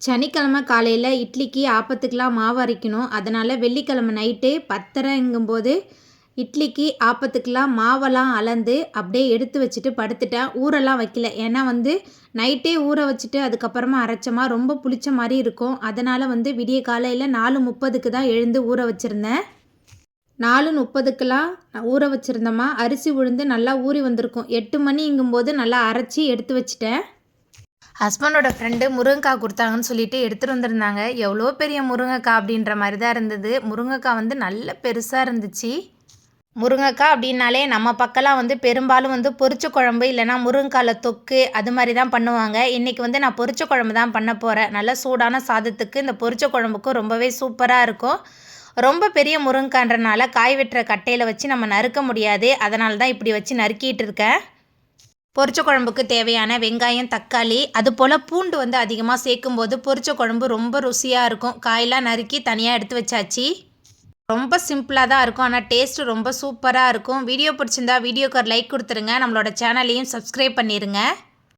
சனிக்கிழமை காலையில் இட்லிக்கு ஆப்பத்துக்கெலாம் மாவு அரைக்கணும். அதனால் வெள்ளிக்கிழமை நைட்டு 10:30ங்கும்போது இட்லிக்கு ஆப்பத்துக்கெலாம் மாவெல்லாம் அளந்து அப்படியே எடுத்து வச்சுட்டு படுத்துட்டேன். ஊரெல்லாம் வைக்கல. ஏன்னா நைட்டே ஊற வச்சுட்டு அதுக்கப்புறமா அரைச்சோமா ரொம்ப புளிச்ச மாதிரி இருக்கும். அதனால் விடிய காலையில் 4:30க்கு தான் எழுந்து ஊற வச்சுருந்தேன். 4:30க்கெலாம் ஊற வச்சுருந்தோமா, அரிசி உளுந்து நல்லா ஊறி வந்திருக்கும். 8 மணிங்கும்போது நல்லா அரைச்சி எடுத்து வச்சுட்டேன். ஹஸ்பண்டோட ஃப்ரெண்டு முருங்கைக்காய் கொடுத்தாங்கன்னு சொல்லிட்டு எடுத்துகிட்டு வந்திருந்தாங்க. எவ்வளோ பெரிய முருங்கைக்காய் அப்படின்ற மாதிரி தான் இருந்தது. முருங்கைக்காய் நல்ல பெருசாக இருந்துச்சு. முருங்கைக்காய் அப்படின்னாலே நம்ம பக்கம்லாம் பெரும்பாலும் பொரிச்ச குழம்பு இல்லைனா முருங்கைக்காயில் தொக்கு அது மாதிரி தான் பண்ணுவாங்க. இன்றைக்கி நான் பொரிச்ச குழம்பு தான் பண்ண போகிறேன். நல்ல சூடான சாதத்துக்கு இந்த பொரிச்ச குழம்புக்கும் ரொம்பவே சூப்பராக இருக்கும். ரொம்ப பெரிய முருங்கைக்காய்ன்றனால காய் வெட்டுற கட்டையில் வச்சு நம்ம நறுக்க முடியாது. அதனால தான் இப்படி வச்சு நறுக்கிட்டு இருக்கேன். பொரிச்ச குழம்புக்கு தேவையான வெங்காயம், தக்காளி, அதுபோல் பூண்டு அதிகமாக சேர்க்கும்போது பொரிச்ச குழம்பு ரொம்ப ருசியாக இருக்கும். காயெல்லாம் நறுக்கி தனியாக எடுத்து வச்சாச்சு. ரொம்ப சிம்பிளாக தான் இருக்கும், ஆனால் டேஸ்ட்டு ரொம்ப சூப்பராக இருக்கும். வீடியோ பிடிச்சிருந்தா வீடியோக்கு ஒரு லைக் கொடுத்துருங்க. நம்மளோட சேனலையும் சப்ஸ்கிரைப் பண்ணிடுங்க.